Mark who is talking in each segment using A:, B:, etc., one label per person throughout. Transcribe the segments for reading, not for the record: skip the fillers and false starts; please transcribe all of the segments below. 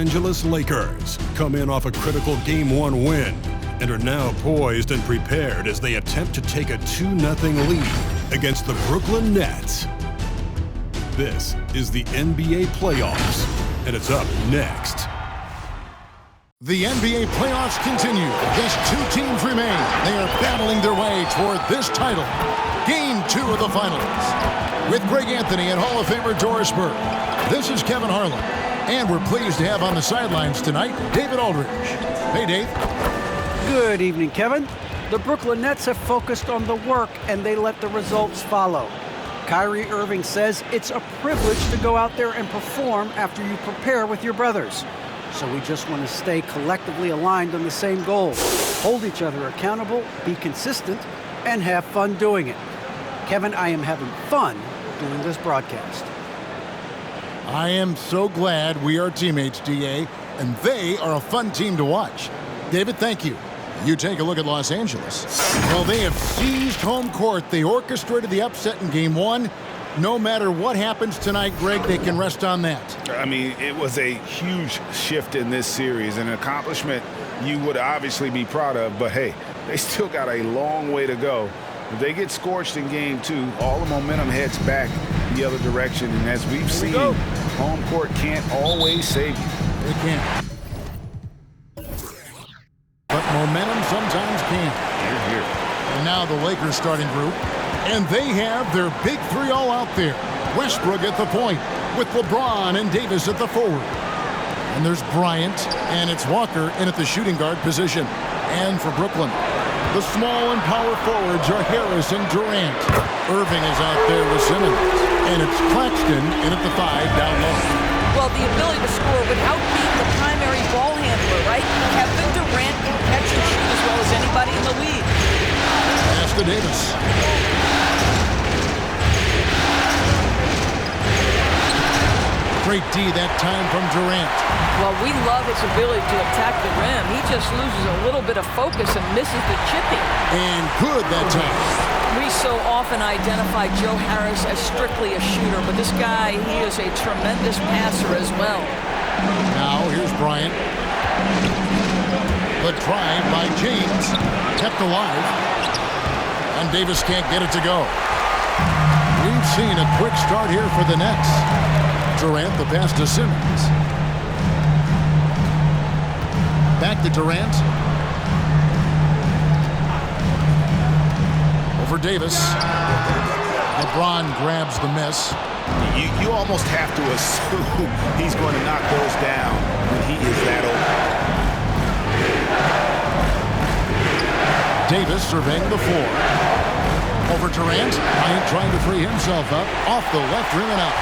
A: Angeles Lakers come in off a critical Game 1 win and are now poised and prepared as they attempt to take a 2-0 lead against the Brooklyn Nets. This is the NBA playoffs, and it's up next.
B: The NBA playoffs continue. Just two teams remain. They are battling their way toward this title. Game 2 of the finals. With Greg Anthony and Hall of Famer Doris Burke. This is Kevin Harlan. And we're pleased to have on the sidelines tonight, David Aldridge. Hey, Dave.
C: Good evening, Kevin. The Brooklyn Nets have focused on the work, and they let the results follow. Kyrie Irving says it's a privilege to go out there and perform after you prepare with your brothers. So we just want to stay collectively aligned on the same goal. Hold each other accountable, be consistent, and have fun doing it. Kevin, I am having fun doing this broadcast.
B: I am so glad we are teammates, DA, and they are a fun team to watch. David, thank you. You take a look at Los Angeles. Well, they have seized home court. They orchestrated the upset in Game 1. No matter what happens tonight, Greg, they can rest on that.
D: I mean, it was a huge shift in this series, an accomplishment you would obviously be proud of, but hey, they still got a long way to go. If they get scorched in Game 2, all the momentum heads back the other direction, and as we've seen, home court can't always save you.
B: They can't. But momentum sometimes can.
D: Here.
B: And now the Lakers starting group. And they have their big three all out there. Westbrook at the point with LeBron and Davis at the forward. And there's Bryant, and it's Walker in at the shooting guard position. And for Brooklyn, the small and power forwards are Harris and Durant. Irving is out there with Simmons. And it's Claxton in at the 5 down low.
E: Well, the ability to score without being the primary ball handler, right? Kevin Durant can catch and shoot as well as anybody in the league.
B: Pass to Davis. Great D that time from Durant.
E: Well, we love his ability to attack the rim. He just loses a little bit of focus and misses the chipping.
B: And good that time.
E: We so often identify Joe Harris as strictly a shooter, but this guy, he is a tremendous passer as well.
B: Now here's Bryant. The drive by James, kept alive, and Davis can't get it to go. We've seen a quick start here for the Nets. Durant, the pass to Simmons. Back to Durant. Over Davis. LeBron grabs the miss.
D: You almost have to assume he's going to knock those down when he is that open.
B: Davis surveying the floor. Over Durant. Bryant trying to free himself up. Off the left rim and out.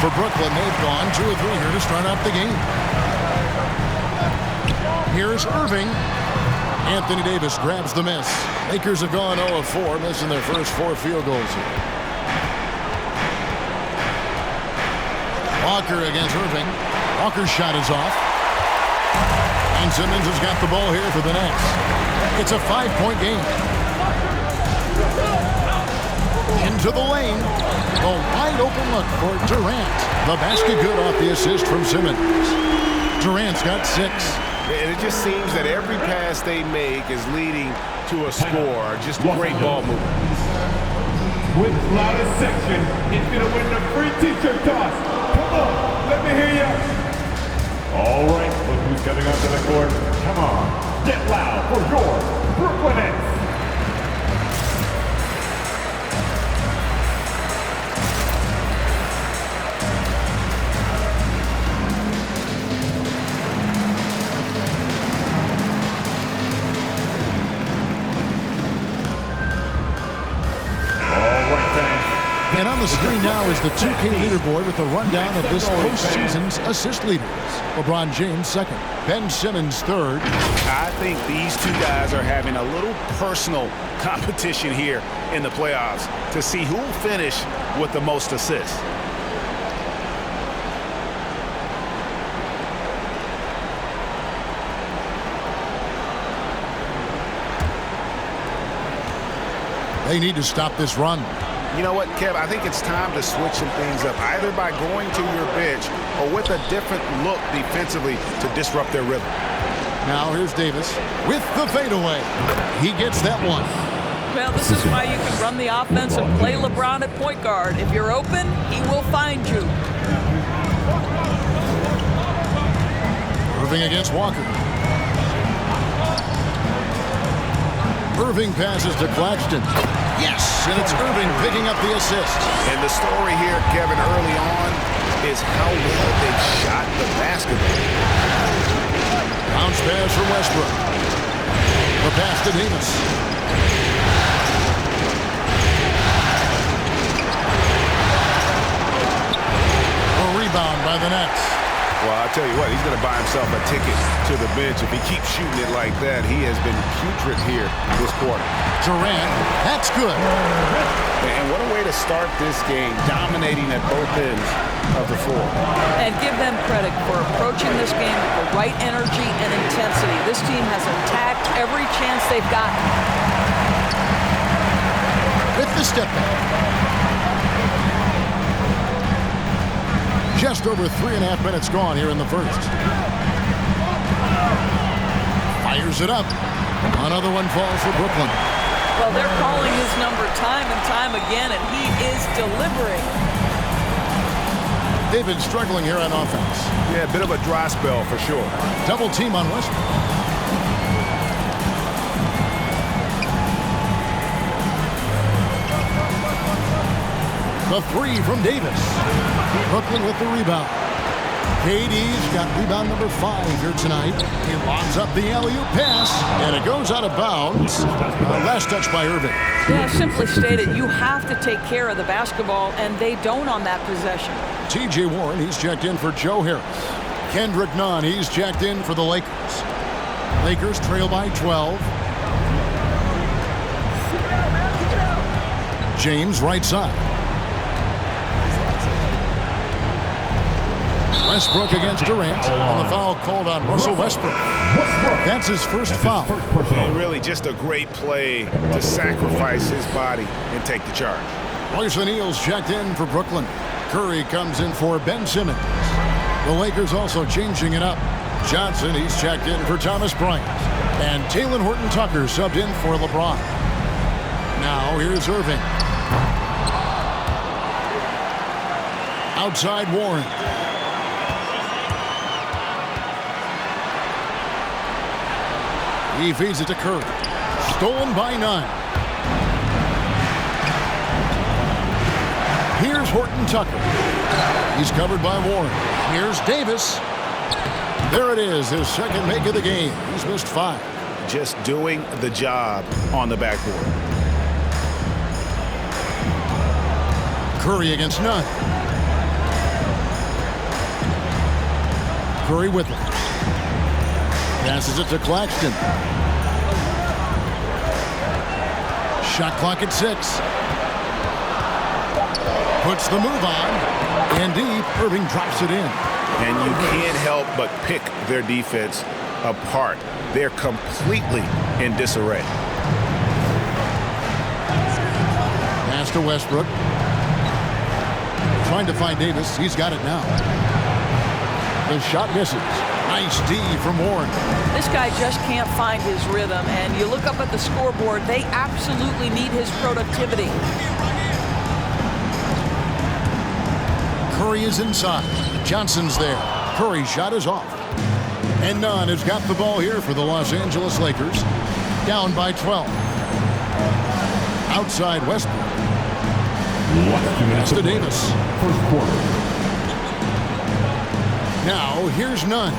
B: For Brooklyn, they've gone 2 of 3 here to start out the game. Here's Irving. Anthony Davis grabs the miss. Lakers have gone 0 of 4, missing their first 4 field goals here. Walker against Irving. Walker's shot is off. And Simmons has got the ball here for the Nets. It's a 5-point game. Into the lane. A wide open look for Durant. The basket good off the assist from Simmons. Durant's got 6.
D: And it just seems that every pass they make is leading to a score. Just great ball movement.
F: With the loudest section, it's going to win the free t-shirt toss. Come on, let me hear you. All right, look who's coming onto the court. Come on, get loud for your Brooklyn Nets.
B: And on the screen now is the 2K leaderboard with a rundown of this postseason's assist leaders. LeBron James second, Ben Simmons third.
D: I think these two guys are having a little personal competition here in the playoffs to see who will finish with the most assists.
B: They need to stop this run.
D: You know what, Kev? I think it's time to switch some things up, either by going to your bench or with a different look defensively to disrupt their rhythm.
B: Now here's Davis with the fadeaway. He gets that one.
E: Well, this is why you can run the offense and play LeBron at point guard. If you're open, he will find you.
B: Irving against Walker. Irving passes to Claxton. Yes, and it's Irving picking up the assist.
D: And the story here, Kevin, early on is how well they shot the basketball.
B: Bounce pass from Westbrook. The pass to Davis. A rebound by the Nets.
D: Well, I'll tell you what, he's going to buy himself a ticket to the bench. If he keeps shooting it like that, he has been putrid here this quarter.
B: Durant, that's good.
D: And what a way to start this game, dominating at both ends of the floor.
E: And give them credit for approaching this game with the right energy and intensity. This team has attacked every chance they've gotten.
B: With the step back. Just over 3.5 minutes gone here in the first. Fires it up. Another one falls for Brooklyn.
E: Well, they're calling his number time and time again, and he is delivering.
B: They've been struggling here on offense.
D: Yeah, a bit of a dry spell for sure.
B: Double team on Westbrook. The three from Davis. Brooklyn with the rebound. KD's got rebound number 5 here tonight. He lobs up the alley-oop pass, and it goes out of bounds. Last touch by Irving.
E: Yeah, simply stated, you have to take care of the basketball, and they don't on that possession.
B: T.J. Warren, he's checked in for Joe Harris. Kendrick Nunn, he's checked in for the Lakers. Lakers trail by 12. James, right side. Westbrook against Durant, and the foul called on Russell Westbrook. That's his first foul.
D: And really just a great play to sacrifice his body and take the charge.
B: Royce O'Neal's checked in for Brooklyn. Curry comes in for Ben Simmons. The Lakers also changing it up. Johnson, he's checked in for Thomas Bryant. And Talen Horton-Tucker subbed in for LeBron. Now here's Irving. Outside Warren. He feeds it to Curry. Stolen by Nunn. Here's Horton-Tucker. He's covered by Warren. Here's Davis. There it is, his second make of the game. He's missed 5.
D: Just doing the job on the backboard.
B: Curry against Nunn. Curry with it. Passes it to Claxton. Shot clock at 6. Puts the move on. And deep, Irving drops it in.
D: And you can't help but pick their defense apart. They're completely in disarray.
B: Pass to Westbrook. Trying to find Davis. He's got it now. The shot misses. Nice D from Warren.
E: This guy just can't find his rhythm, and you look up at the scoreboard, they absolutely need his productivity.
B: Curry is inside. Johnson's there. Curry's shot is off. And Nunn has got the ball here for the Los Angeles Lakers. Down by 12. Outside Westbrook. Pass to Davis.
F: First quarter.
B: Now here's Nunn.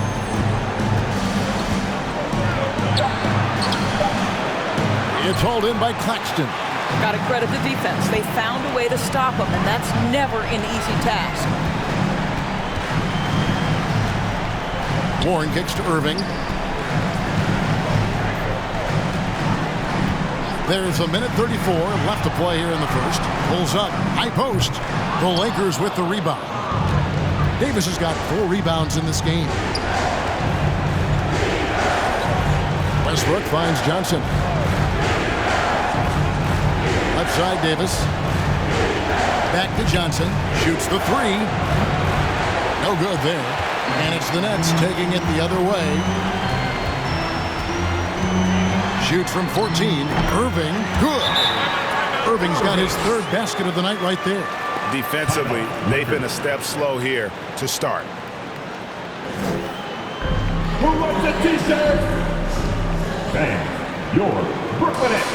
B: It's hauled in by Claxton.
E: Got to credit the defense. They found a way to stop him, and that's never an easy task.
B: Warren kicks to Irving. There's 1:34 left to play here in the first. Pulls up, high post. The Lakers with the rebound. Davis has got 4 rebounds in this game. Westbrook finds Johnson. Left side, Davis. Back to Johnson. Shoots the three. No good there. And it's the Nets taking it the other way. Shoots from 14. Irving. Good. Irving's got his third basket of the night right there.
D: Defensively, they've been a step slow here to start.
F: Who wants a t-shirt? Fans, your Brooklyn Nets.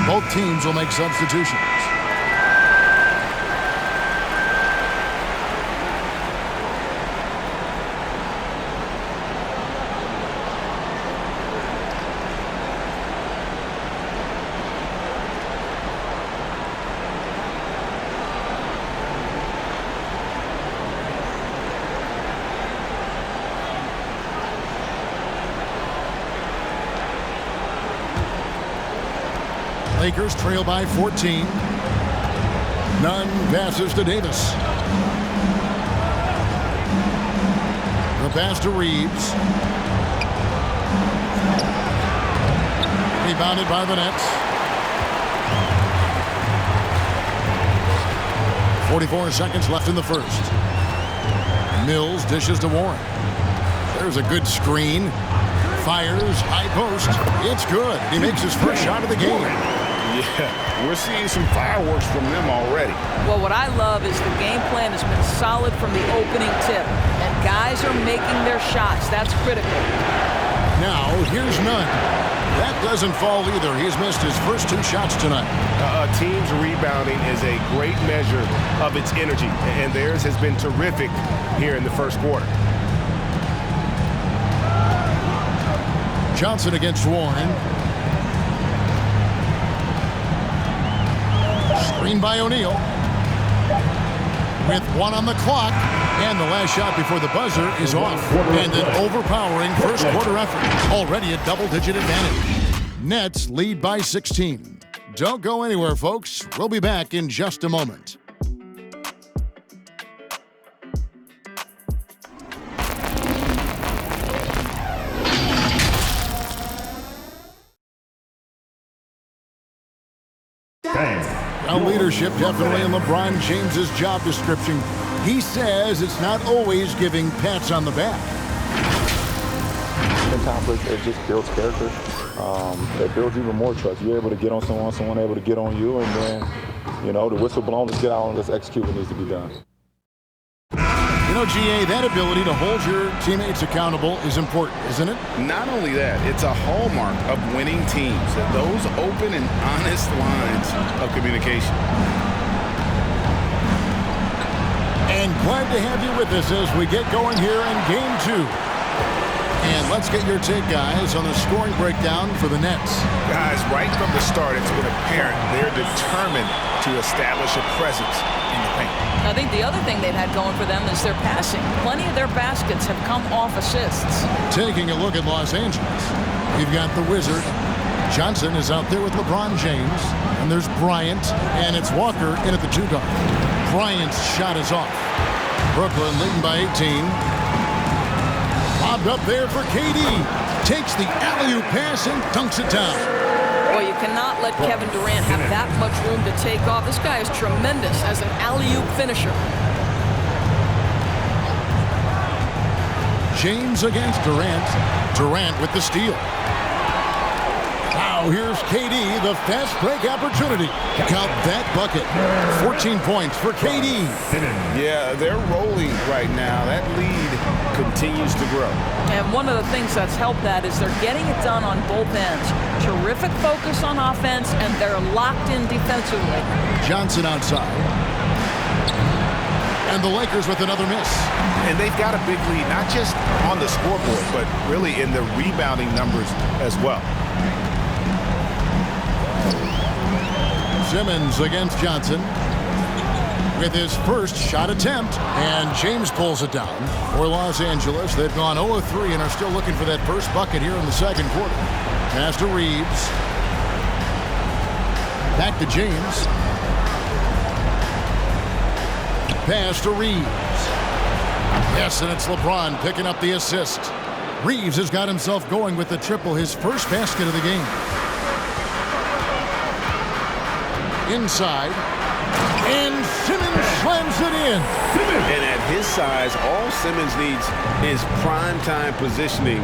B: Both teams will make substitutions. Lakers trail by 14. Nunn passes to Davis. The pass to Reeves. Rebounded by the Nets. 44 seconds left in the first. Mills dishes to Warren. There's a good screen. Fires, high post. It's good. He makes his first shot of the game.
D: Yeah, we're seeing some fireworks from them already.
E: Well, what I love is the game plan has been solid from the opening tip, and guys are making their shots. That's critical.
B: Now, here's Nunn. That doesn't fall either. He's missed his first two shots tonight.
G: A team's rebounding is a great measure of its energy, and theirs has been terrific here in the first quarter.
B: Johnson against Warren. Screen by O'Neal. With one on the clock. And the last shot before the buzzer is off. And an overpowering first quarter effort. Already a double-digit advantage. Nets lead by 16. Don't go anywhere, folks. We'll be back in just a moment. Now, leadership definitely in LeBron James's job description. He says it's not always giving pats on the back.
H: Sometimes it just builds character. It builds even more trust. You're able to get on someone able to get on you, and then, you know, the whistle blown, let's get out and let's execute what needs to be done.
B: You know, GA, that ability to hold your teammates accountable is important, isn't it?
D: Not only that, it's a hallmark of winning teams. Those open and honest lines of communication.
B: And glad to have you with us as we get going here in Game 2. And let's get your take, guys, on the scoring breakdown for the Nets.
D: Guys, right from the start, it's been apparent they're determined to establish a presence in the paint.
E: I think the other thing they've had going for them is their passing. Plenty of their baskets have come off assists.
B: Taking a look at Los Angeles, we've got the Wizard. Johnson is out there with LeBron James. And there's Bryant, and it's Walker in at the 2 guard. Bryant's shot is off. Brooklyn leading by 18. Lobbed up there for KD. Takes the alley-oop pass and dunks it down.
E: Well, you cannot let Kevin Durant have that much room to take off. This guy is tremendous as an alley-oop finisher.
B: James against Durant. Durant with the steal. Now here's KD, the fast break opportunity. Count that bucket. 14 points for KD.
D: Yeah, they're rolling right now. That lead continues to grow.
E: And one of the things that's helped that is they're getting it done on both ends. Terrific focus on offense, and they're locked in defensively.
B: Johnson outside. And the Lakers with another miss.
D: And they've got a big lead, not just on the scoreboard, but really in the rebounding numbers as well. Simmons against Johnson.
B: with his first shot attempt. And James pulls it down for Los Angeles. They've gone 0 of 3 and are still looking for that first bucket here in the second quarter. Pass to Reeves. Back to James. Pass to Reeves. Yes, and it's LeBron picking up the assist. Reeves has got himself going with the triple, his first basket of the game. Inside. And Simmons slams it in.
G: And at his size, all Simmons needs is prime-time positioning,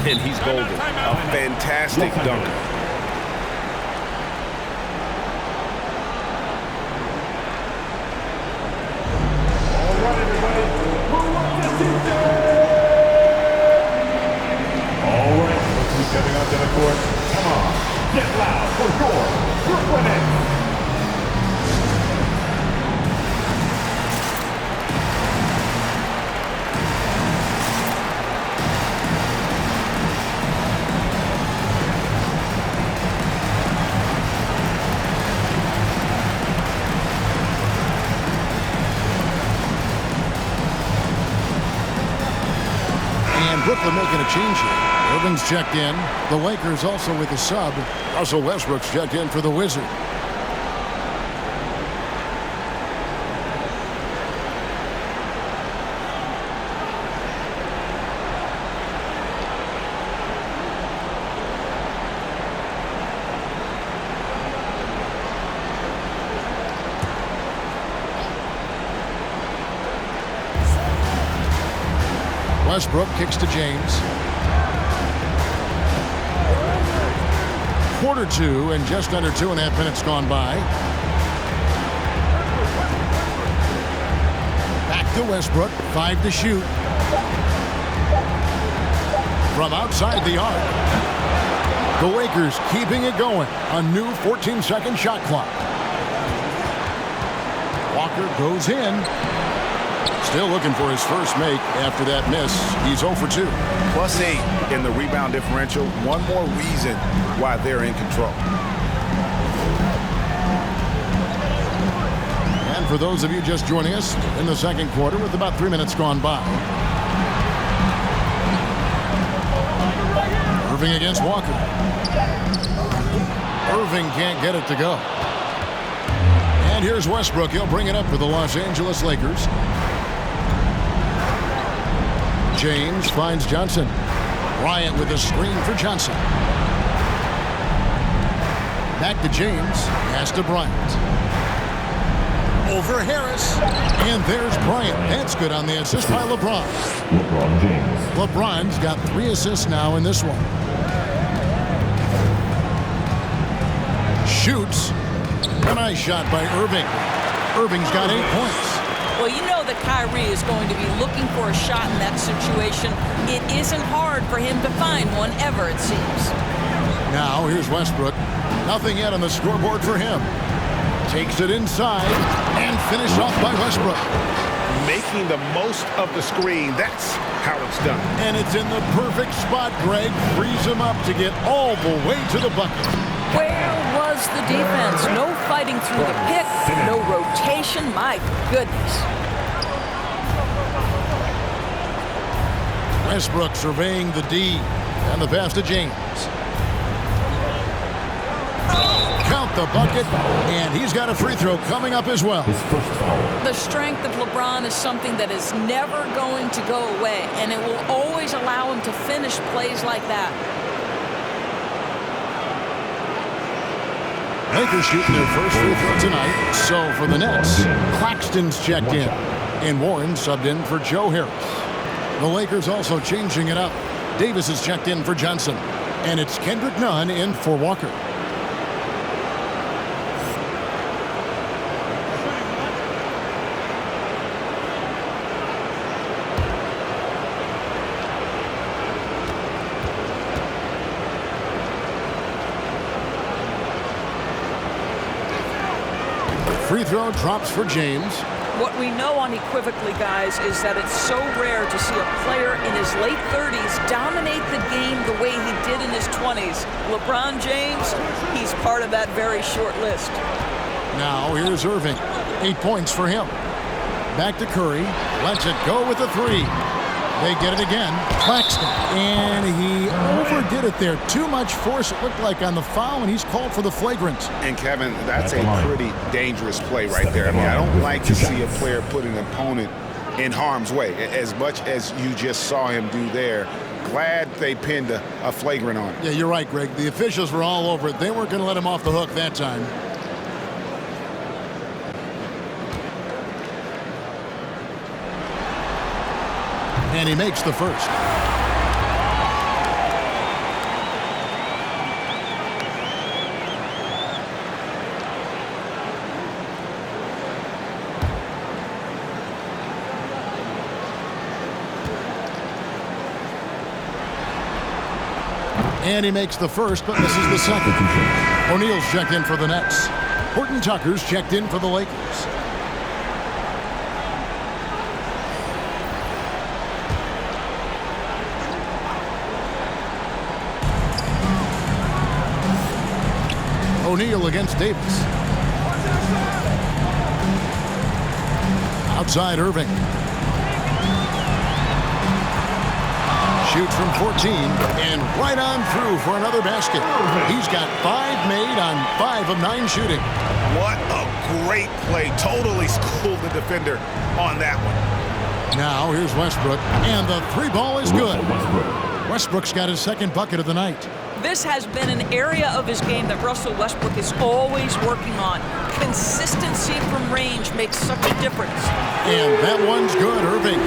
G: and he's golden. A fantastic dunk.
F: Coming onto the court. Come on, get loud for your Brooklyn Nets.
B: And Brooklyn making a change here. Irving's checked in. The Lakers also with a sub. Russell Westbrook's checked in for the Wizards. Westbrook kicks to James. Quarter 2 and just under 2.5 minutes gone by. Back to Westbrook, 5 to shoot. From outside the arc. The Lakers keeping it going. A new 14-second shot clock. Walker goes in. Still looking for his first make after that miss. He's 0 for 2.
D: +8 in the rebound differential. One more reason why they're in control.
B: And for those of you just joining us in the second quarter with about 3 minutes gone by. Irving against Walker. Irving can't get it to go. And here's Westbrook. He'll bring it up for the Los Angeles Lakers. James finds Johnson. Bryant with a screen for Johnson. Back to James. Pass to Bryant. Over Harris. And there's Bryant. That's good on the assist by LeBron.
F: LeBron James.
B: LeBron's got 3 assists now in this one. Shoots. A nice shot by Irving. Irving's got 8 points.
E: Well, you know that Kyrie is going to be looking for a shot in that situation. It isn't hard for him to find one ever, it seems.
B: Now, here's Westbrook. Nothing yet on the scoreboard for him. Takes it inside and finished off by Westbrook.
G: Making the most of the screen. That's how it's done.
B: And it's in the perfect spot. Greg frees him up to get all the way to the bucket.
E: Where was the defense? No fighting through the pick, no rotation. My goodness.
B: Westbrook surveying the D. And the pass to James. Count the bucket. And he's got a free throw coming up as well.
E: The strength of LeBron is something that is never going to go away. And it will always allow him to finish plays like that.
B: Lakers shooting their first free throw tonight. So for the Nets, Claxton's checked in. And Warren subbed in for Joe Harris. The Lakers also changing it up. Davis is checked in for Johnson. And it's Kendrick Nunn in for Walker. Free throw drops for James.
E: What we know unequivocally, guys, is that it's so rare to see a player in his late 30s dominate the game the way he did in his 20s. LeBron James, he's part of that very short list.
B: Now here's Irving. 8 points for him. Back to Curry. Lets it go with a three. They get it again. Claxton. And he overdid it there. Too much force, it looked like, on the foul, and he's called for the flagrant.
D: And, Kevin, that's a pretty dangerous play right there. I mean, I don't like to see a player put an opponent in harm's way, as much as you just saw him do there. Glad they pinned a flagrant on him.
B: Yeah, you're right, Greg. The officials were all over it. They weren't going to let him off the hook that time. And he makes the first. And he makes the first, but misses the second. O'Neal's checked in for the Nets. Horton Tucker's checked in for the Lakers. O'Neal against Davis. Outside Irving. Shoots from 14 and right on through for another basket. He's got 5 made on 5 of 9 shooting.
D: What a great play. Totally schooled the defender on that one.
B: Now here's Westbrook, and the 3 ball is good. Westbrook's got his second bucket of the night.
E: This has been an area of his game that Russell Westbrook is always working on. Consistency from range makes such a difference.
B: And that one's good, Irving.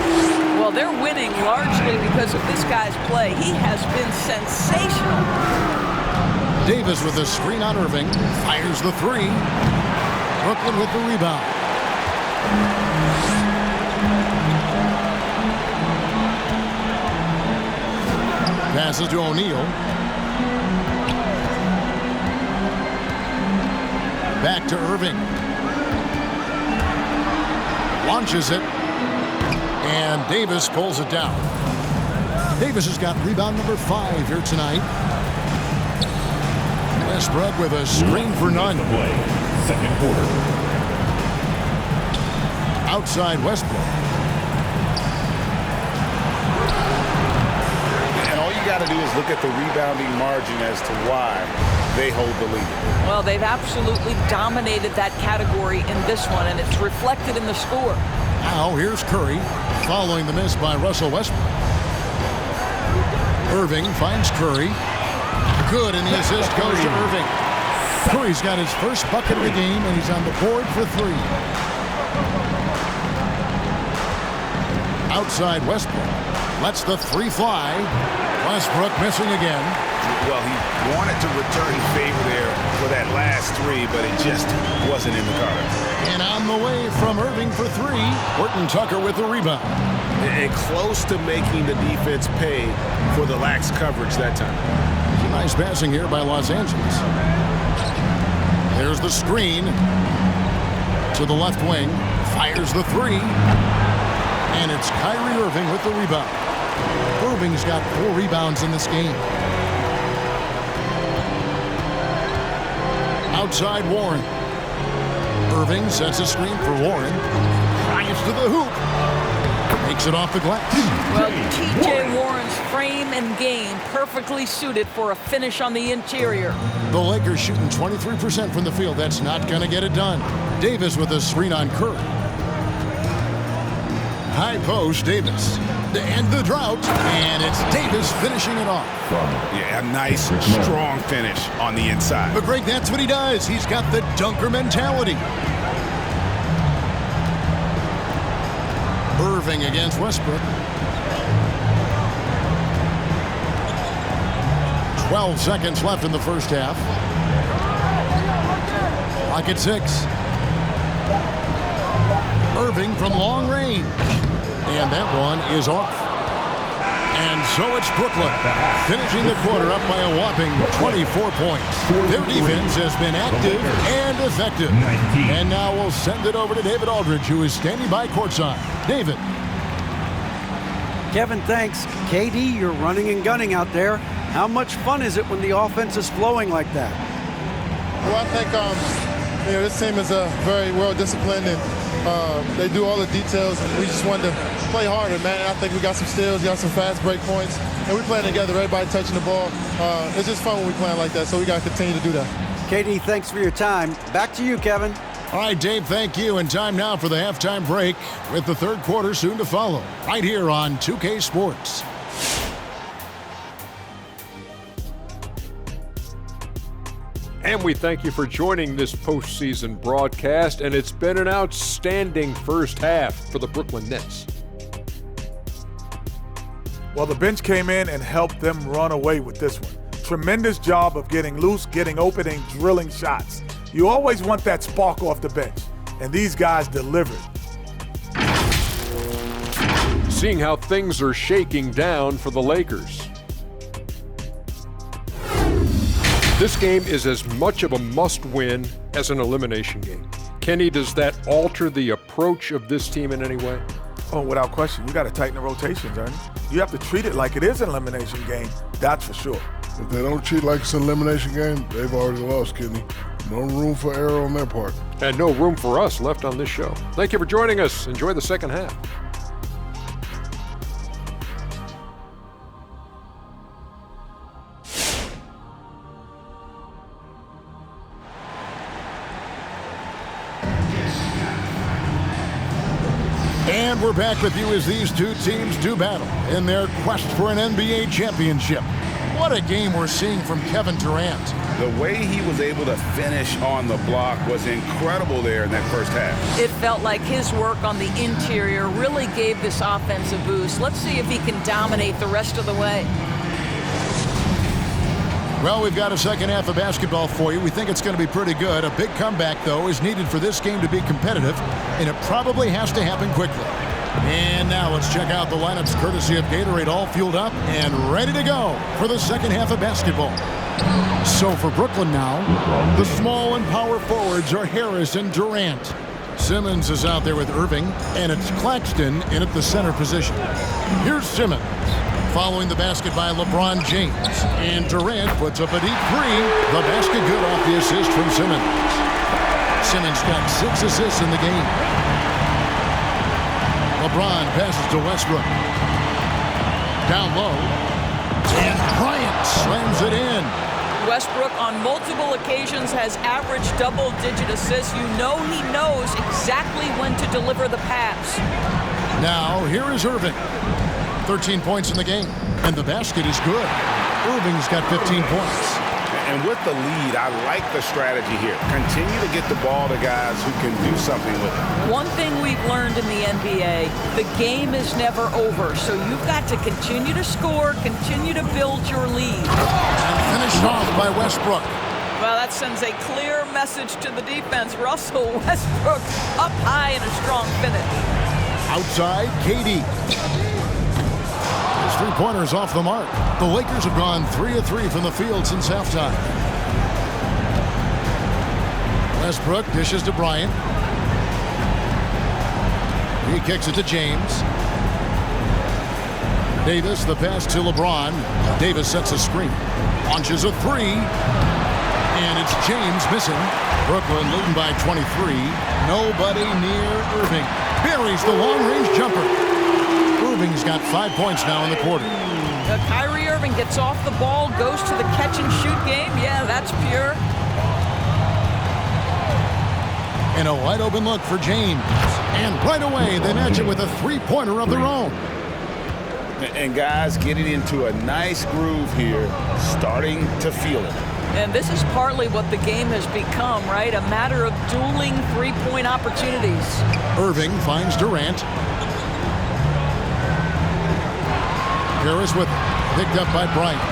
E: Well, they're winning largely because of this guy's play. He has been sensational.
B: Davis with a screen on Irving. Fires the 3. Brooklyn with the rebound. Passes to O'Neal. Back to Irving. Launches it. And Davis pulls it down. Davis has got rebound number 5 here tonight. Westbrook with a screen for none.
F: Second quarter.
B: Outside Westbrook.
D: And all you got to do is look at the rebounding margin as to why they hold the lead.
E: Well, they've absolutely dominated that category in this one, and it's reflected in the score.
B: Now here's Curry, following the miss by Russell Westbrook. Irving finds Curry. Good, and the assist goes to Irving. Curry's got his first bucket of the game, and he's on the board for 3. Outside Westbrook. Lets the 3 fly. Westbrook missing again.
D: Well, he wanted to return favor there for that last 3, but it just wasn't in the cards.
B: And on the way from Irving for 3, Horton Tucker with the rebound.
G: And close to making the defense pay for the lax coverage that time.
B: Nice passing here by Los Angeles. There's the screen to the left wing. Fires the 3. And it's Kyrie Irving with the rebound. Irving's got 4 rebounds in this game. Outside Warren. Irving sets a screen for Warren. Drives to the hoop. Takes it off the glass.
E: Well, T.J. Warren's frame and game perfectly suited for a finish on the interior.
B: The Lakers shooting 23% from the field. That's not going to get it done. Davis with a screen on Curry. High post, Davis. To end the drought, and it's Davis finishing it off.
D: Yeah, a nice, strong finish on the inside.
B: But Greg, that's what he does. He's got the dunker mentality. Irving against Westbrook. 12 seconds left in the first half. Clock at 6. Irving from long range. And that one is off. And so it's Brooklyn, finishing the quarter up by a whopping 24 points. Their defense has been active and effective. And now we'll send it over to David Aldridge, who is standing by courtside. David.
C: Kevin, thanks. KD, you're running and gunning out there. How much fun is it when the offense is flowing like that?
I: Well, I think this team is very well disciplined, and they do all the details. We just wanted to play harder, man. I think we got some steals, got some fast break points, and we playing together. Everybody touching the ball. It's just fun when we playing like that, so we got to continue to do that.
C: KD, thanks for your time. Back to you, Kevin.
B: All right, Dave, thank you. And time now for the halftime break with the third quarter soon to follow right here on 2K Sports.
J: And we thank you for joining this postseason broadcast, and it's been an outstanding first half for the Brooklyn Nets.
K: Well, the bench came in and helped them run away with this one. Tremendous job of getting loose, getting open, and drilling shots. You always want that spark off the bench, and these guys delivered.
J: Seeing how things are shaking down for the Lakers. This game is as much of a must-win as an elimination game. Kenny, does that alter the approach of this team in any way?
K: Oh, without question. You got to tighten the rotations, Ernie. You have to treat it like it is an elimination game, that's for sure.
L: If they don't treat like it's an elimination game, they've already lost, Kenny. No room for error on their part.
J: And no room for us left on this show. Thank you for joining us. Enjoy the second half.
B: And we're back with you as these two teams do battle in their quest for an NBA championship. What a game we're seeing from Kevin Durant.
D: The way he was able to finish on the block was incredible there in that first half.
E: It felt like his work on the interior really gave this offense a boost. Let's see if he can dominate the rest of the way.
B: Well, we've got a second half of basketball for you. We think it's going to be pretty good. A big comeback, though, is needed for this game to be competitive, and it probably has to happen quickly. And now let's check out the lineups courtesy of Gatorade, all fueled up and ready to go for the second half of basketball. So for Brooklyn now, the small and power forwards are Harris and Durant. Simmons is out there with Irving, and it's Claxton in at the center position. Here's Simmons. Following the basket by LeBron James. And Durant puts up a deep three. The basket good off the assist from Simmons. Simmons got 6 assists in the game. LeBron passes to Westbrook. Down low. And Bryant slams it in.
E: Westbrook on multiple occasions has averaged double-digit assists. You know he knows exactly when to deliver the pass.
B: Now here is Irving. 13 points in the game, and the basket is good. Irving's got 15 points.
D: And with the lead, I like the strategy here. Continue to get the ball to guys who can do something with it.
E: One thing we've learned in the NBA, the game is never over, so you've got to continue to score, continue to build your lead.
B: And finished off by Westbrook.
E: Well, that sends a clear message to the defense. Russell Westbrook up high in a strong finish.
B: Outside, KD. His three-pointer's off the mark. The Lakers have gone 3 of 3 from the field since halftime. Westbrook dishes to Bryant. He kicks it to James. Davis, the pass to LeBron. Davis sets a screen. Launches a three. And it's James missing. Brooklyn leading by 23. Nobody near Irving. Buries the long-range jumper. Irving's got 5 points now in the quarter.
E: Kyrie Irving gets off the ball, goes to the catch-and-shoot game. Yeah, that's pure.
B: And a wide-open look for James. And right away, they match it with a three-pointer of their own.
D: And guys getting into a nice groove here, starting to feel it.
E: And this is partly what the game has become, right? A matter of dueling three-point opportunities.
B: Irving finds Durant. Harris with it. Picked up by Bryant.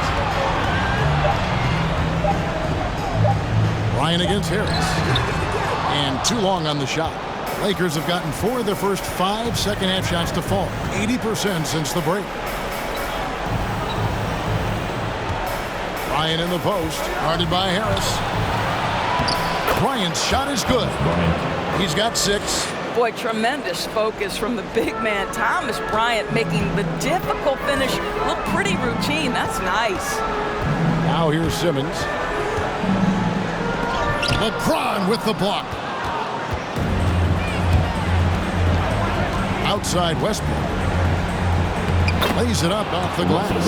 B: Bryant against Harris. And too long on the shot. Lakers have gotten 4 of their first 5 second-half shots to fall. 80% since the break. Bryant in the post. Guarded by Harris. Bryant's shot is good. He's got 6.
E: Boy, tremendous focus from the big man, Thomas Bryant, making the difficult finish look pretty routine. That's nice.
B: Now here's Simmons. LeBron with the block. Outside Westbrook. Lays it up off the glass.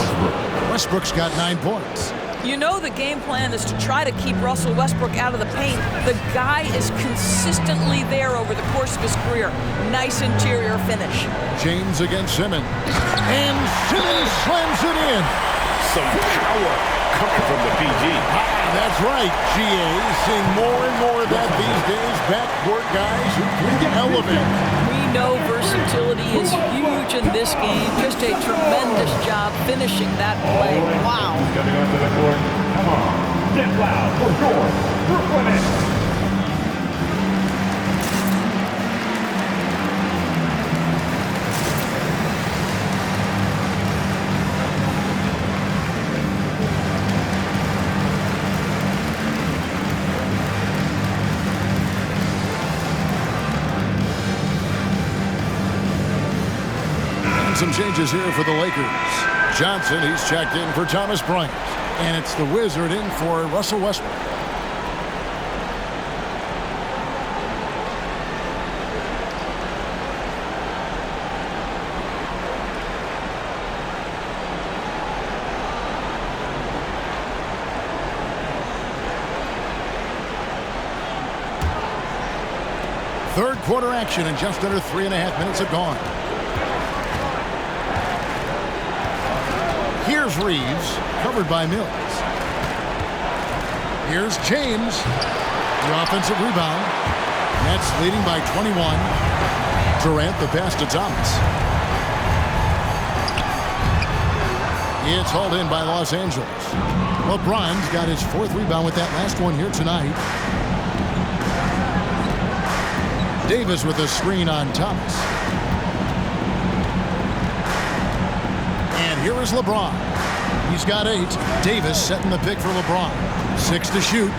B: Westbrook's got 9 points.
E: You know the game plan is to try to keep Russell Westbrook out of the paint. The guy is consistently there over the course of his career. Nice interior finish.
B: James against Simmons. And Simmons slams it in.
G: Some power coming from the PG.
B: That's right, GA. Seeing more and more of that these days. Backcourt guys who can elevate.
E: We know versatility is huge in this game. Just a tremendous job finishing that play. Wow.
F: He's coming onto the court. Come on. Get loud for your Brooklyn Nets.
B: Some changes here for the Lakers. Johnson, he's checked in for Thomas Bryant. And it's the Wizard in for Russell Westbrook. Third quarter action and just under 3.5 minutes have gone. Here's Reeves, covered by Mills. Here's James, the offensive rebound. Nets leading by 21. Durant the pass to Thomas. It's hauled in by Los Angeles. LeBron's got his 4th rebound with that last one here tonight. Davis with a screen on Thomas. And here is LeBron. He's got 8. Davis setting the pick for LeBron. 6 to shoot.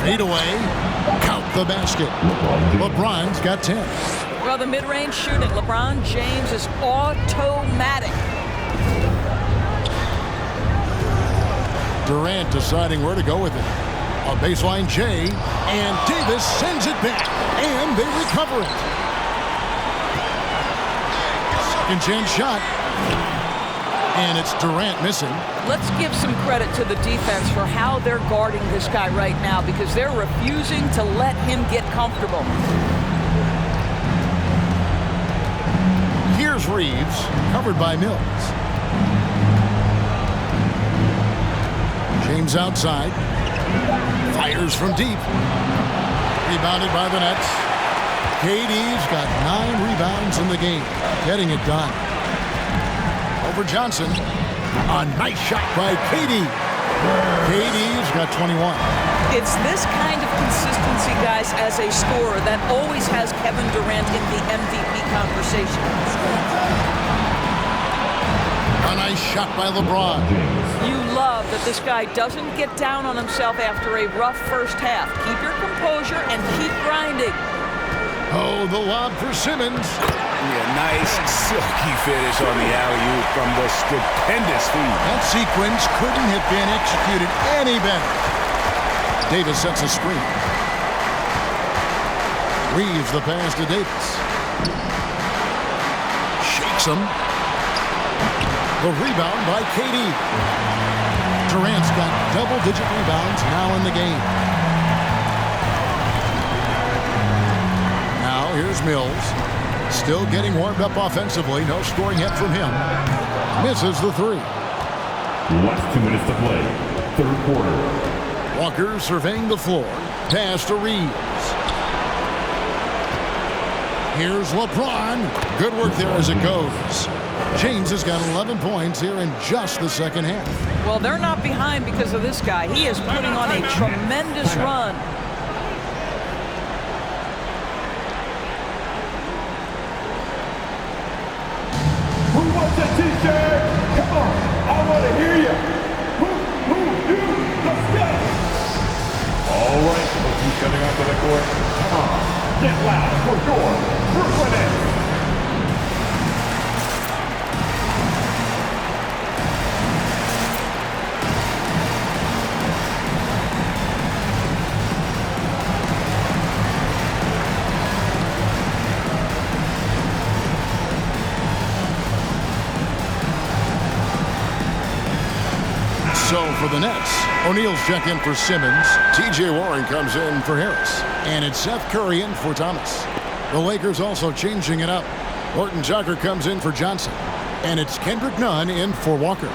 B: Fade away. Count the basket. LeBron's got 10.
E: Well, the mid-range shooting, LeBron James is automatic.
B: Durant deciding where to go with it. A baseline J, and Davis sends it back, and they recover it. Second chance shot. And it's Durant missing.
E: Let's give some credit to the defense for how they're guarding this guy right now because they're refusing to let him get comfortable.
B: Here's Reeves, covered by Mills. James outside. Fires from deep. Rebounded by the Nets. KD's got 9 rebounds in the game. Getting it done. Over Johnson. A nice shot by KD. KD's got 21.
E: It's this kind of consistency, guys, as a scorer that always has Kevin Durant in the MVP conversation.
B: A nice shot by LeBron.
E: You love that this guy doesn't get down on himself after a rough first half. Keep your composure and keep grinding.
B: Oh, the lob for Simmons.
G: Yeah, nice silky finish on the alley-oop from the stupendous feed.
B: That sequence couldn't have been executed any better. Davis sets a screen. Reeves the pass to Davis. Shakes him. The rebound by KD. Durant's got double-digit rebounds now in the game. Now here's Mills. Still getting warmed up offensively. No scoring yet from him. Misses the 3.
F: Last 2 minutes to play. Third quarter.
B: Walker surveying the floor. Pass to Reeves. Here's LeBron. Good work there as it goes. James has got 11 points here in just the second half.
E: Well, they're not behind because of this guy. He is putting on a tremendous run.
F: Who wants a t-shirt? Come on, I want to hear you. Who, you, let's go. All right, look who's coming onto the court. Come on, get loud for your Brooklyn Nets.
B: for the Nets. O'Neal's checked in for Simmons. T.J. Warren comes in for Harris. And it's Seth Curry in for Thomas. The Lakers also changing it up. Horton Tucker comes in for Johnson. And it's Kendrick Nunn in for Walker.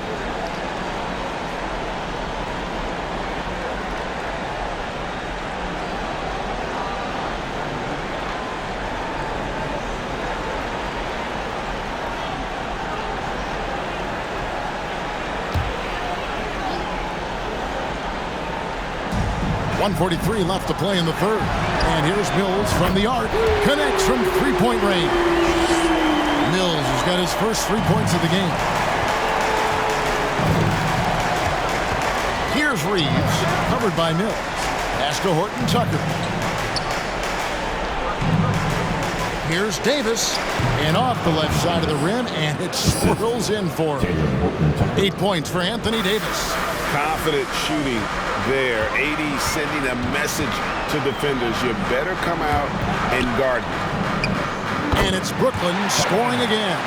B: .143 left to play in the third. And here's Mills from the arc. Connects from three-point range. Mills has got his first 3 points of the game. Here's Reeves, covered by Mills. Pass to Horton Tucker. Here's Davis. And off the left side of the rim, and it swirls in for him. 8 points for Anthony Davis.
G: Confident shooting there. AD sending a message to defenders. You better come out and guard me.
B: And it's Brooklyn scoring again.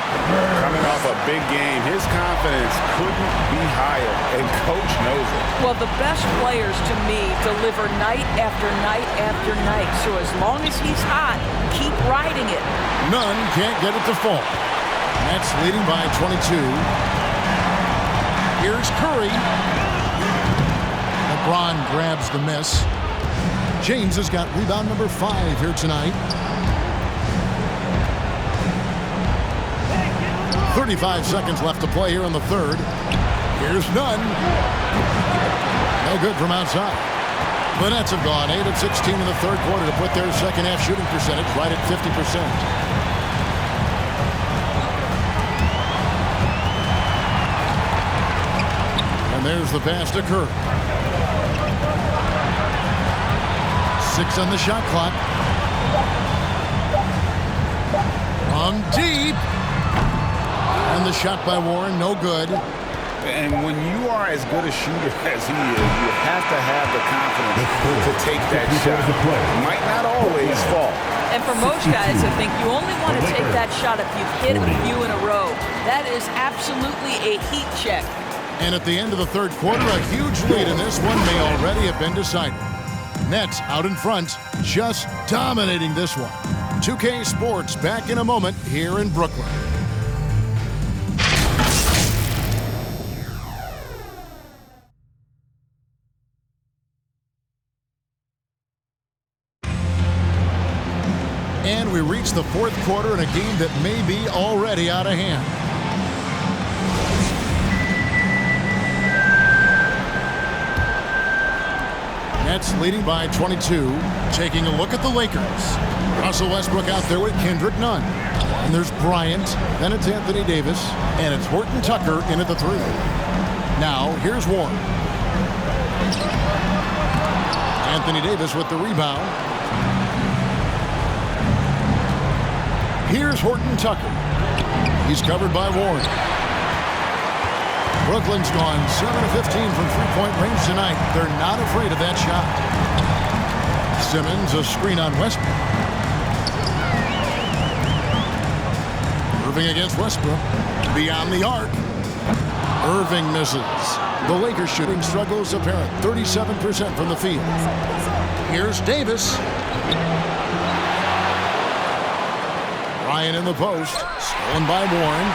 G: Coming off a big game, his confidence couldn't be higher, and coach knows it.
E: Well, the best players to me deliver night after night after night. So as long as he's hot, keep riding it.
B: Nunn can't get it to fall. Nets leading by 22. Here's Curry. LeBron grabs the miss. James has got rebound number 5 here tonight. 35 seconds left to play here in the third. Here's Nunn. No good from outside. The Nets have gone 8 of 16 in the third quarter to put their second half shooting percentage right at 50%. And there's the pass to Curry. 6 on the shot clock. From deep. And the shot by Warren, no good.
D: And when you are as good a shooter as he is, you have to have the confidence to take that shot. It might not always fall.
E: And for most guys, I think you only want to take that shot if you've hit a few in a row. That is absolutely a heat check.
B: And at the end of the third quarter, a huge lead in this one may already have been decided. Nets out in front, just dominating this one. 2K Sports back in a moment here in Brooklyn. And we reach the fourth quarter in a game that may be already out of hand. Nets leading by 22. Taking a look at the Lakers. Russell Westbrook out there with Kendrick Nunn. And there's Bryant. Then it's Anthony Davis. And it's Horton Tucker in at the 3. Now, here's Warren. Anthony Davis with the rebound. Here's Horton Tucker. He's covered by Warren. Brooklyn's gone 7 of 15 from three-point range tonight. They're not afraid of that shot. Simmons, a screen on Westbrook. Irving against Westbrook. Beyond the arc. Irving misses. The Lakers shooting struggles apparent. 37% from the field. Here's Davis. Ryan in the post. Stolen by Warren.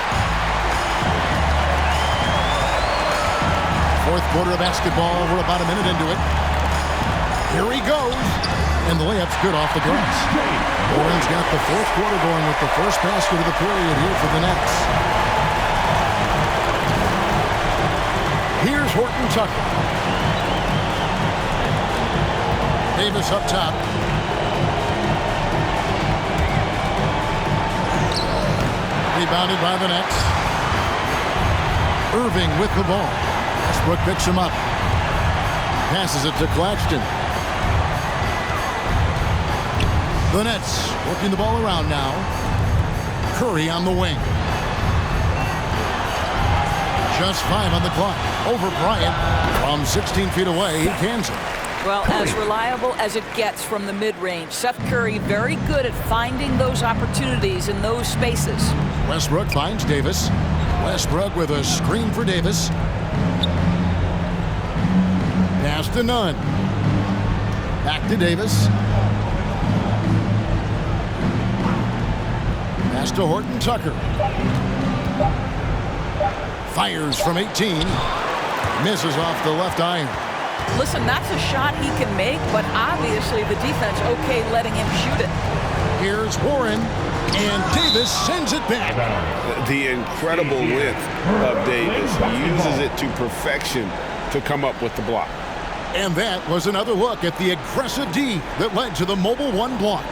B: Fourth quarter of basketball. We're about a minute into it. Here he goes. And the layup's good off the glass. Warren's got the fourth quarter going with the first basket of the period here for the Nets. Here's Horton Tucker. Davis up top. Rebounded by the Nets. Irving with the ball. Westbrook picks him up. Passes it to Claxton. The Nets working the ball around now. Curry on the wing. Just 5 on the clock. Over Bryant. From 16 feet away, he cans it.
E: Well, as reliable as it gets from the mid-range. Seth Curry very good at finding those opportunities in those spaces.
B: Westbrook finds Davis. Westbrook with a screen for Davis. Pass to Nunn. Back to Davis. Pass to Horton Tucker. Fires from 18. Misses off the left iron.
E: Listen, that's a shot he can make, but obviously the defense okay letting him shoot it.
B: Here's Warren, and Davis sends it back.
G: The incredible width of Davis. He uses it to perfection to come up with the block.
B: And that was another look at the aggressive D that led to the Mobile One block.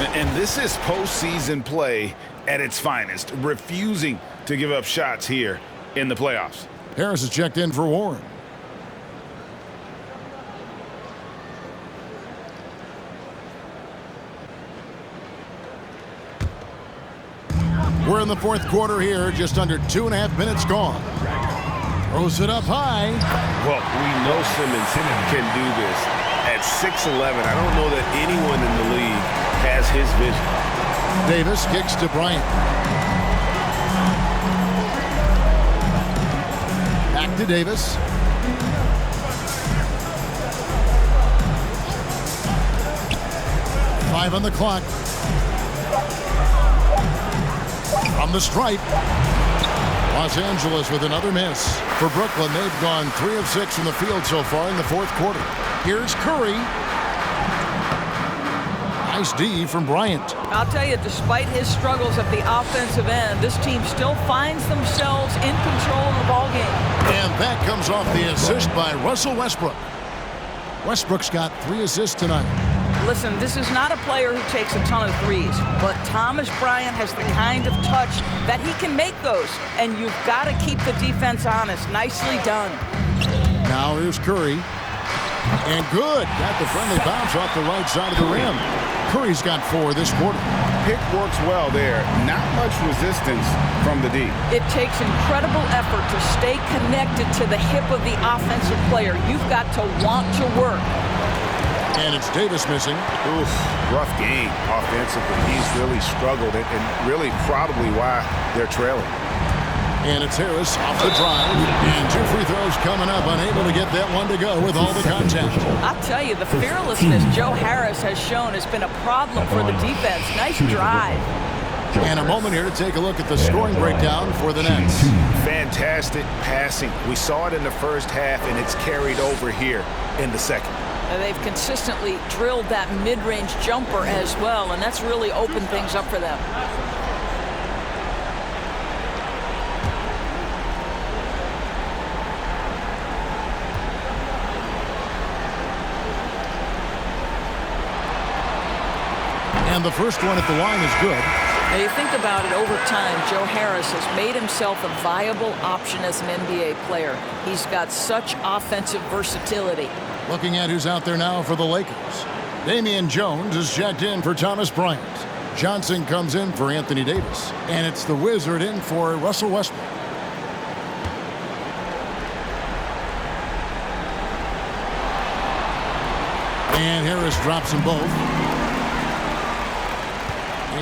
D: And this is postseason play at its finest, refusing to give up shots here in the playoffs.
B: Harris is checked in for Warren. We're in the fourth quarter here, just under 2.5 minutes gone. Throws it up high.
G: Well, we know Simmons can do this. At 6'11", I don't know that anyone in the league has his vision.
B: Davis kicks to Bryant. Back to Davis. Five on the clock. From the stripe. Los Angeles with another miss. For Brooklyn, they've gone 3 of 6 from the field so far in the fourth quarter. Here's Curry. Nice D from Bryant.
E: I'll tell you, despite his struggles at the offensive end, this team still finds themselves in control of the ball game.
B: And that comes off the assist by Russell Westbrook. Westbrook's got 3 assists tonight.
E: Listen, this is not a player who takes a ton of threes, but Thomas Bryant has the kind of touch that he can make those, and you've got to keep the defense honest. Nicely done.
B: Now here's Curry. And good. Got the friendly bounce off the right side of the rim. Curry's got 4 this quarter.
D: Pick works well there. Not much resistance from the D.
E: It takes incredible effort to stay connected to the hip of the offensive player. You've got to want to work.
B: And it's Davis missing.
D: Oof, rough game offensively. He's really struggled and really probably why they're trailing.
B: And it's Harris off the drive. And 2 free throws coming up. Unable to get that one to go with all the contact.
E: I'll tell you, the fearlessness Joe Harris has shown has been a problem for the defense. Nice drive.
B: And a moment here to take a look at the scoring breakdown for the Nets.
D: Fantastic passing. We saw it in the first half, and it's carried over here in the second.
E: They've consistently drilled that mid-range jumper as well, and that's really opened things up for them.
B: And the first one at the line is good.
E: Now you think about it, over time, Joe Harris has made himself a viable option as an NBA player. He's got such offensive versatility.
B: Looking at who's out there now for the Lakers. Damian Jones is checked in for Thomas Bryant. Johnson comes in for Anthony Davis. And it's the Wizard in for Russell Westbrook. And Harris drops them both.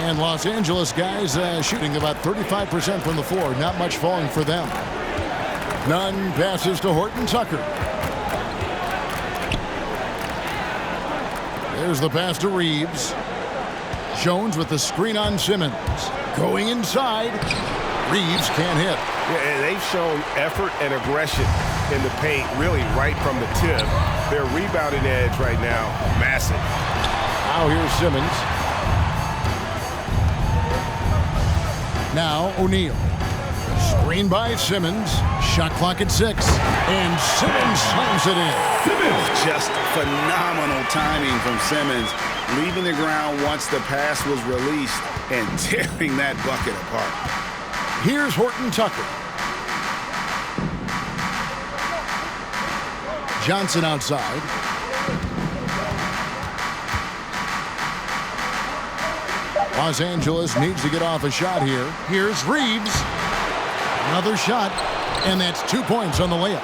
B: And Los Angeles guys shooting about 35% from the floor. Not much falling for them. Nunn passes to Horton Tucker. There's the pass to Reeves. Jones with the screen on Simmons. Going inside. Reeves can't hit.
G: Yeah, they've shown effort and aggression in the paint, really right from the tip. Their rebounding edge right now, massive.
B: Now here's Simmons. Now O'Neal. Screen by Simmons. Shot clock at 6. And Simmons slams it in.
D: Simmons. Just phenomenal timing from Simmons. Leaving the ground once the pass was released and tearing that bucket apart.
B: Here's Horton Tucker. Johnson outside. Los Angeles needs to get off a shot here. Here's Reeves. Another shot, and that's 2 points on the layup.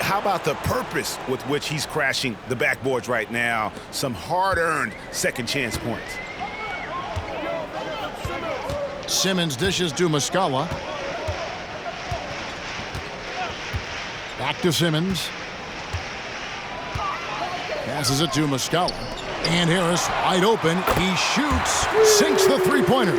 D: How about the purpose with which he's crashing the backboards right now? Some hard-earned second chance points.
B: Simmons dishes to Muscala. Back to Simmons. Passes it to Muscala. And Harris wide open. He shoots, sinks the three-pointer.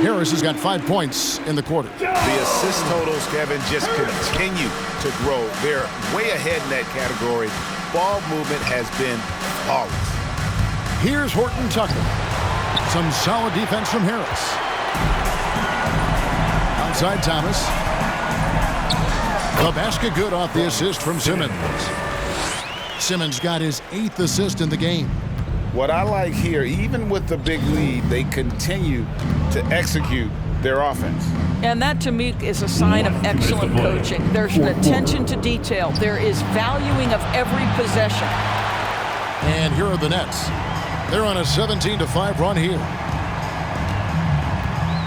B: Harris has got 5 points in the quarter.
D: The assist totals, Kevin, just continue to grow. They're way ahead in that category. Ball movement has been flawless.
B: Here's Horton Tucker. Some solid defense from Harris. Outside Thomas. The basket good off the assist from Simmons. Simmons got his 8th assist in the game.
D: What I like here, even with the big lead, they continue to execute their offense.
E: And that, to me, is a sign of excellent coaching. There's an attention to detail. There is valuing of every possession.
B: And here are the Nets. They're on a 17-5 run here.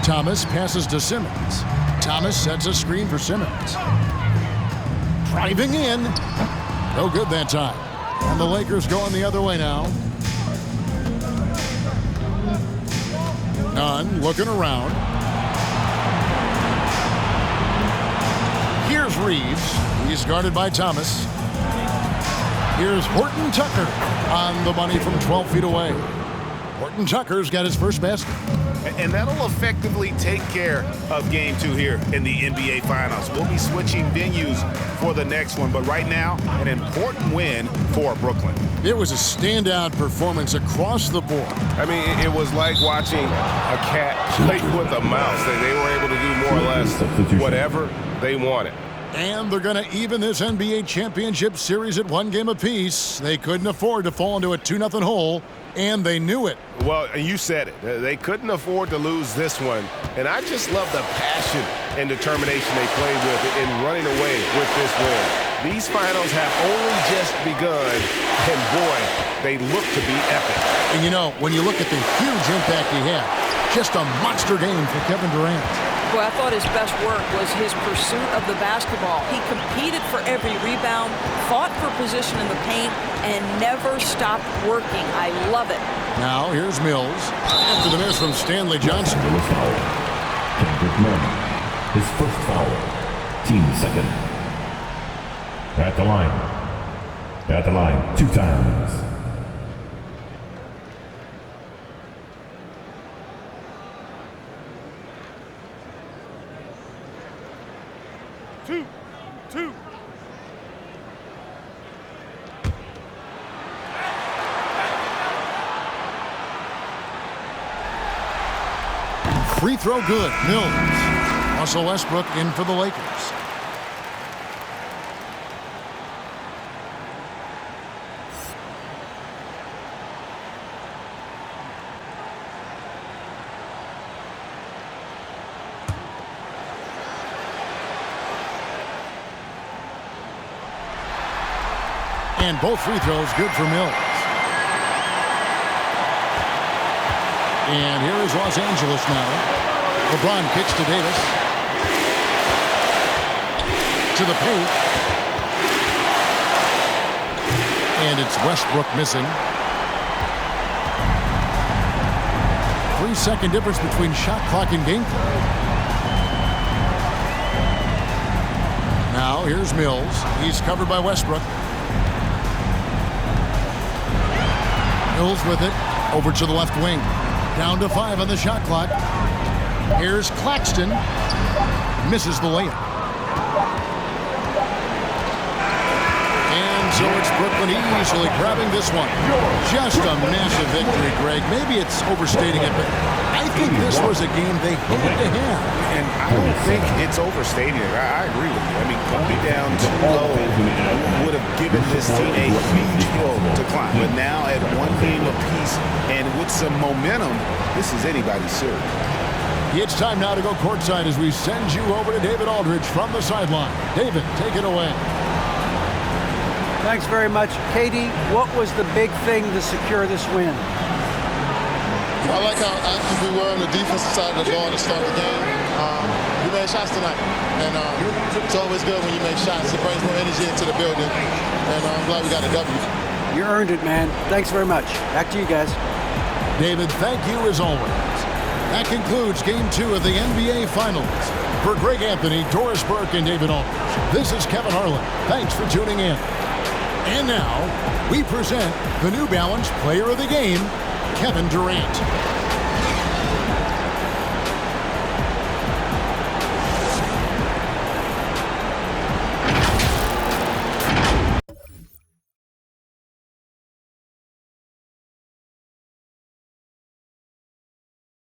B: Thomas passes to Simmons. Thomas sets a screen for Simmons. Driving in. No good that time. And the Lakers going the other way now. Nunn looking around. Here's Reeves. He's guarded by Thomas. Here's Horton Tucker on the money from 12 feet away. Horton Tucker's got his first basket.
D: And that'll effectively take care of Game 2 here in the NBA Finals. We'll be switching venues for the next one, but right now, an important win for Brooklyn.
B: It was a standout performance across the board.
G: I mean, it was like watching a cat play with a mouse. They were able to do more or less whatever they wanted.
B: And they're going to even this NBA championship series at 1 game apiece. They couldn't afford to fall into a 2-0 hole, and they knew it.
G: Well, you said it. They couldn't afford to lose this one. And I just love the passion and determination they played with in running away with this win. These finals have only just begun, and boy, they look to be epic.
B: And you know, when you look at the huge impact he had, just a monster game for Kevin Durant.
E: Well, I thought his best work was his pursuit of the basketball. He competed for every rebound, fought for position in the paint, and never stopped working. I love it.
B: Now, here's Mills. After the miss from Stanley Johnson.
F: Kendrick Nunn, his first foul. Team second. At the line. At the line 2 times.
B: Two. Free throw good. Mills. Russell Westbrook in for the Lakers. And both free throws good for Mills. And here is Los Angeles now. LeBron kicks to Davis. To the paint. And it's Westbrook missing. 3-second difference between shot clock and game clock. Now here's Mills. He's covered by Westbrook. Mills with it. Over to the left wing. Down to 5 on the shot clock. Here's Claxton. Misses the layup. And so it's Brooklyn easily grabbing this one. Just a massive victory, Greg. Maybe it's overstating it, but I think this was a game they had to have.
D: And I don't think it's overstating it. I agree with you. I mean, going down too low would have given this team a huge hill to climb. But now at 1 game apiece and with some momentum, this is anybody's series.
B: It's time now to go courtside as we send you over to David Aldridge from the sideline. David, take it away.
C: Thanks very much. Katie, what was the big thing to secure this win?
I: I like how active we were on the defensive side of the ball to start the game. We made shots tonight, and it's always good when you make shots. It brings more energy into the building, and I'm glad we got a W.
C: You earned it, man. Thanks very much. Back to you guys.
B: David, thank you as always. That concludes Game 2 of the NBA Finals. For Greg Anthony, Doris Burke, and David Aldridge, this is Kevin Harlan. Thanks for tuning in. And now, we present the New Balance Player of the Game, Kevin Durant.